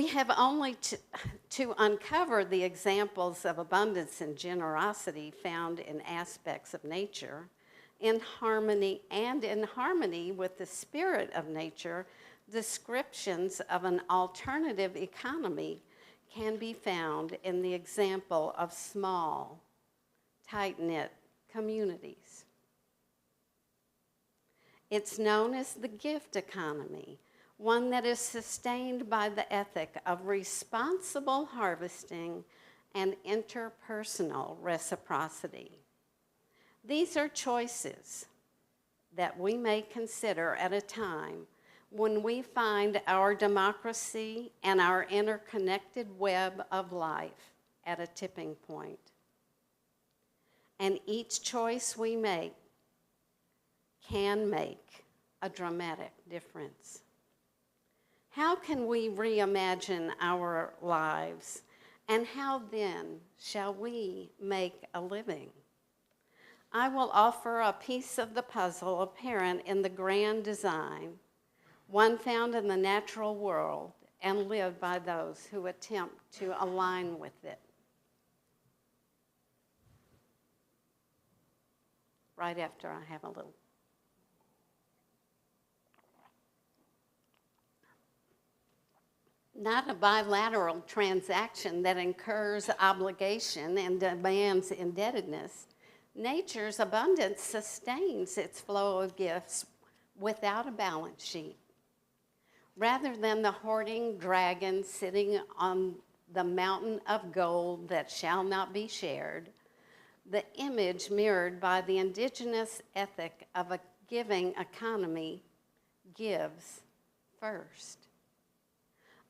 We have only to uncover the examples of abundance and generosity found in aspects of nature, in harmony with the spirit of nature. Descriptions of an alternative economy can be found in the example of small, tight-knit communities. It's known as the gift economy, one that is sustained by the ethic of responsible harvesting and interpersonal reciprocity. These are choices that we may consider at a time when we find our democracy and our interconnected web of life at a tipping point. And each choice we make can make a dramatic difference. How can we reimagine our lives, and how then shall we make a living? I will offer a piece of the puzzle apparent in the grand design, one found in the natural world and lived by those who attempt to align with it. Right after I have a little. Not a bilateral transaction that incurs obligation and demands indebtedness. Nature's abundance sustains its flow of gifts without a balance sheet. Rather than the hoarding dragon sitting on the mountain of gold that shall not be shared, the image mirrored by the indigenous ethic of a giving economy gives first.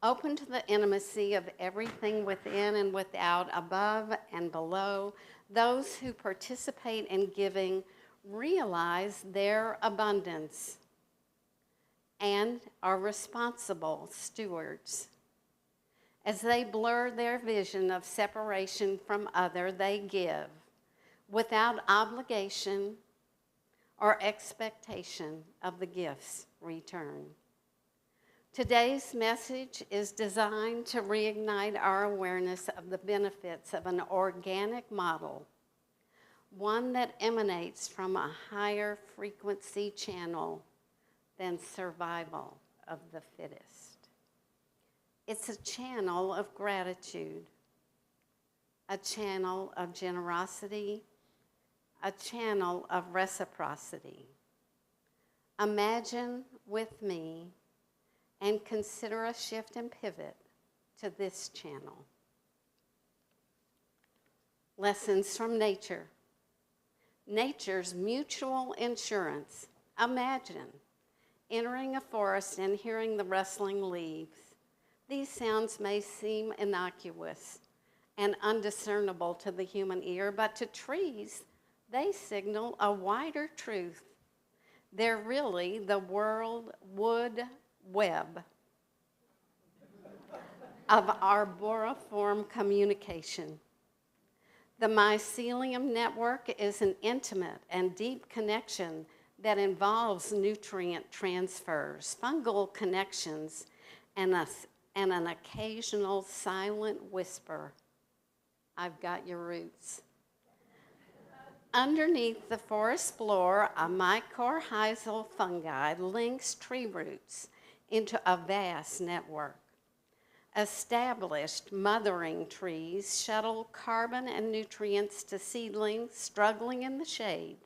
Open to the intimacy of everything within and without, above and below, those who participate in giving realize their abundance and are responsible stewards. As they blur their vision of separation from other, they give without obligation or expectation of the gifts returned. Today's message is designed to reignite our awareness of the benefits of an organic model, one that emanates from a higher frequency channel than survival of the fittest. It's a channel of gratitude, a channel of generosity, a channel of reciprocity. Imagine with me and consider a shift and pivot to this channel. Lessons from nature. Nature's mutual insurance. Imagine entering a forest and hearing the rustling leaves. These sounds may seem innocuous and undiscernible to the human ear, but to trees, they signal a wider truth. They're really the wood web of arboriform communication. The mycelium network is an intimate and deep connection that involves nutrient transfers, fungal connections, and an occasional silent whisper, "I've got your roots." Underneath the forest floor, a mycorrhizal fungi links tree roots into a vast network. Established mothering trees shuttle carbon and nutrients to seedlings struggling in the shade.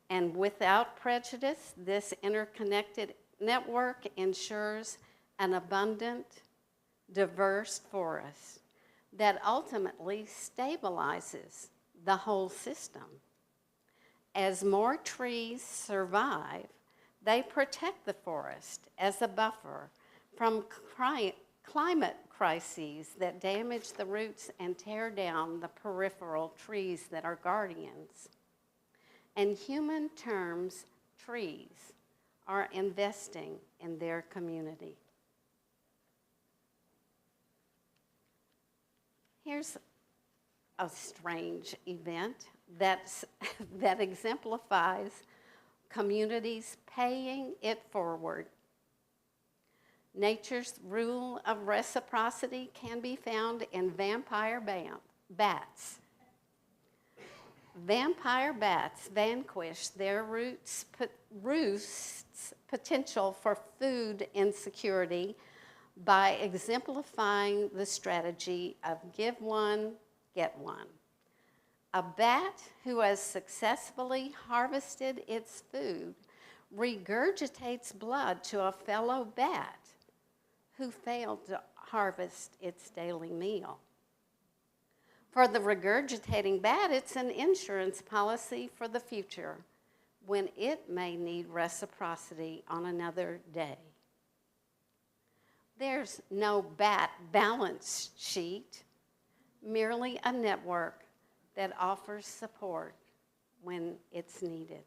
And without prejudice, this interconnected network ensures an abundant, diverse forest that ultimately stabilizes the whole system. As more trees survive, they protect the forest as a buffer from climate crises that damage the roots and tear down the peripheral trees that are guardians. In human terms, trees are investing in their community. Here's a strange event that exemplifies communities paying it forward. Nature's rule of reciprocity can be found in vampire bats. Vampire bats vanquish their roosts' potential for food insecurity by exemplifying the strategy of give one, get one. A bat who has successfully harvested its food regurgitates blood to a fellow bat who failed to harvest its daily meal. For the regurgitating bat, it's an insurance policy for the future when it may need reciprocity on another day. There's no bat balance sheet, merely a network that offers support when it's needed.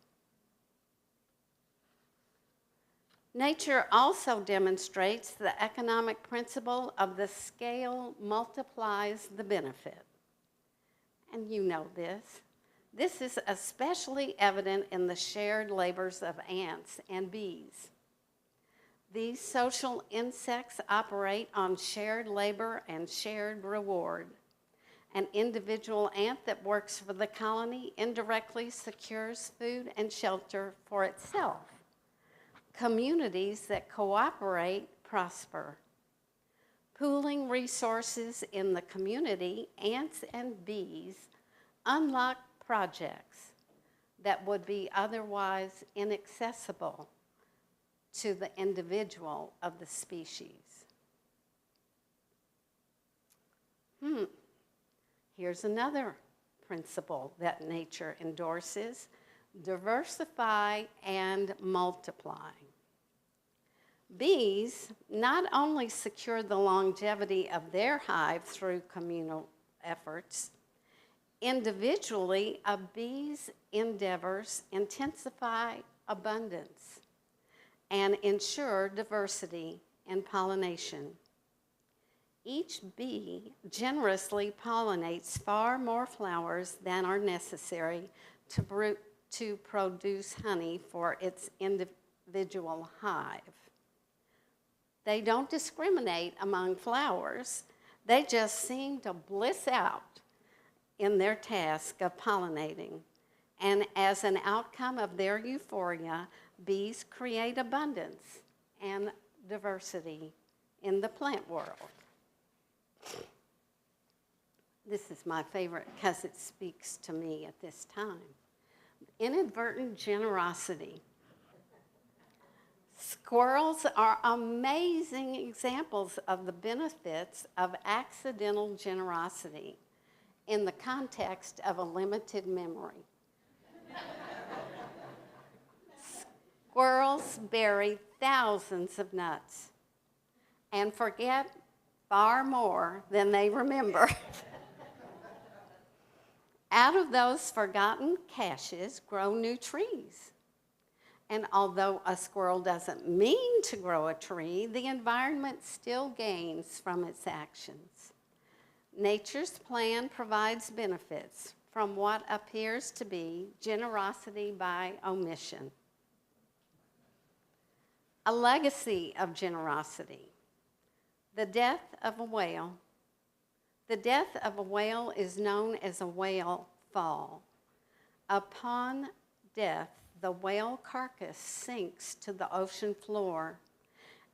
Nature also demonstrates the economic principle of the scale multiplies the benefit. And you know this. This is especially evident in the shared labors of ants and bees. These social insects operate on shared labor and shared reward. An individual ant that works for the colony indirectly secures food and shelter for itself. Communities that cooperate prosper. Pooling resources in the community, ants and bees unlock projects that would be otherwise inaccessible to the individual of the species. Here's another principle that nature endorses: diversify and multiply. Bees not only secure the longevity of their hive through communal efforts, individually, a bee's endeavors intensify abundance and ensure diversity in pollination. Each bee generously pollinates far more flowers than are necessary to produce honey for its individual hive. They don't discriminate among flowers. They just seem to bliss out in their task of pollinating. And as an outcome of their euphoria, bees create abundance and diversity in the plant world. This is my favorite because it speaks to me at this time. Inadvertent generosity. Squirrels are amazing examples of the benefits of accidental generosity in the context of a limited memory. Squirrels bury thousands of nuts and forget far more than they remember. Out of those forgotten caches grow new trees. And although a squirrel doesn't mean to grow a tree, the environment still gains from its actions. Nature's plan provides benefits from what appears to be generosity by omission. A legacy of generosity. The death of a whale. The death of a whale is known as a whale fall. Upon death, the whale carcass sinks to the ocean floor,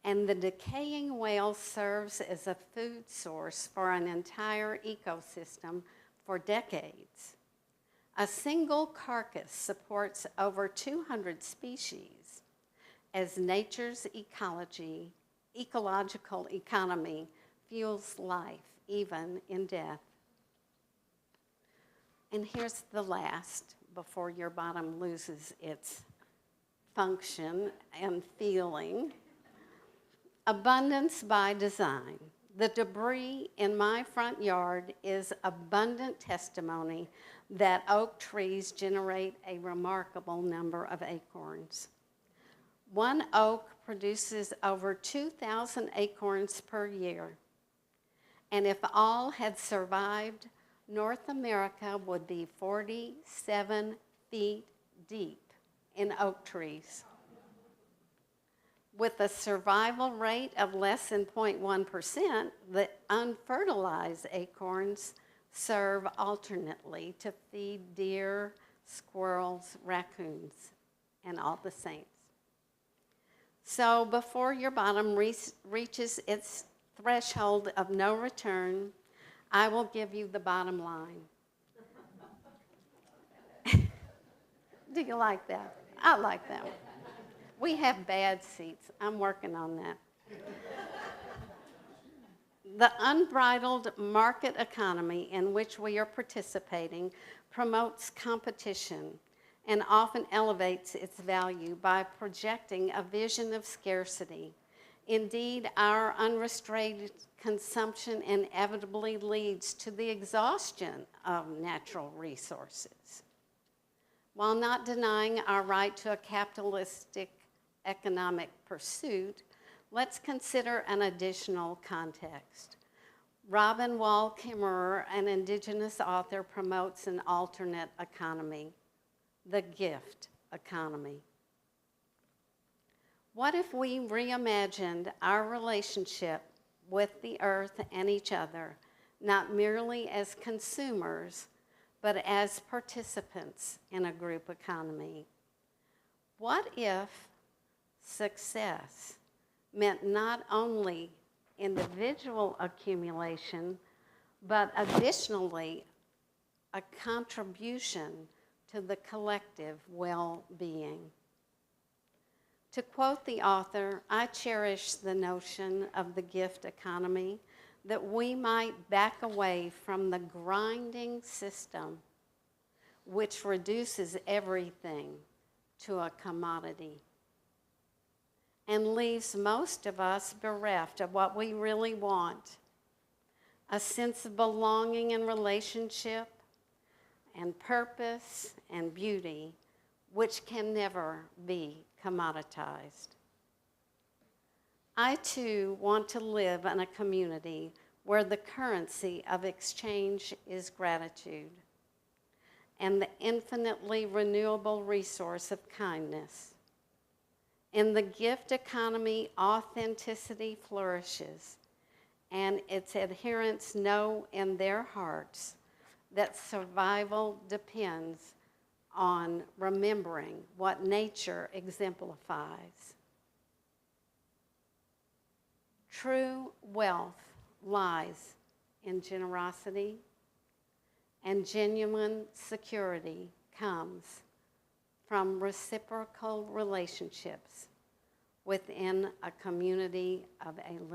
and the decaying whale serves as a food source for an entire ecosystem for decades. A single carcass supports over 200 species as nature's ecological economy fuels life, even in death. And here's the last, before your bottom loses its function and feeling. Abundance by design. The debris in my front yard is abundant testimony that oak trees generate a remarkable number of acorns. One oak produces over 2,000 acorns per year. And if all had survived, North America would be 47 feet deep in oak trees. With a survival rate of less than 0.1%, the unfertilized acorns serve alternately to feed deer, squirrels, raccoons, and all the saints. So before your bottom reaches its threshold of no return, I will give you the bottom line. Do you like that? I like that one. We have bad seats. I'm working on that. The unbridled market economy in which we are participating promotes competition and often elevates its value by projecting a vision of scarcity. Indeed, our unrestrained consumption inevitably leads to the exhaustion of natural resources. While not denying our right to a capitalistic economic pursuit, let's consider an additional context. Robin Wall Kimmerer, an indigenous author, promotes an alternate economy, the gift economy. What if we reimagined our relationship with the earth and each other, not merely as consumers, but as participants in a group economy? What if success meant not only individual accumulation, but additionally a contribution to the collective well-being? To quote the author, I cherish the notion of the gift economy, that we might back away from the grinding system which reduces everything to a commodity and leaves most of us bereft of what we really want, a sense of belonging and relationship and purpose and beauty, which can never be commoditized. I too want to live in a community where the currency of exchange is gratitude and the infinitely renewable resource of kindness. In the gift economy, authenticity flourishes, and its adherents know in their hearts that survival depends on remembering what nature exemplifies. True wealth lies in generosity, and genuine security comes from reciprocal relationships within a community of a living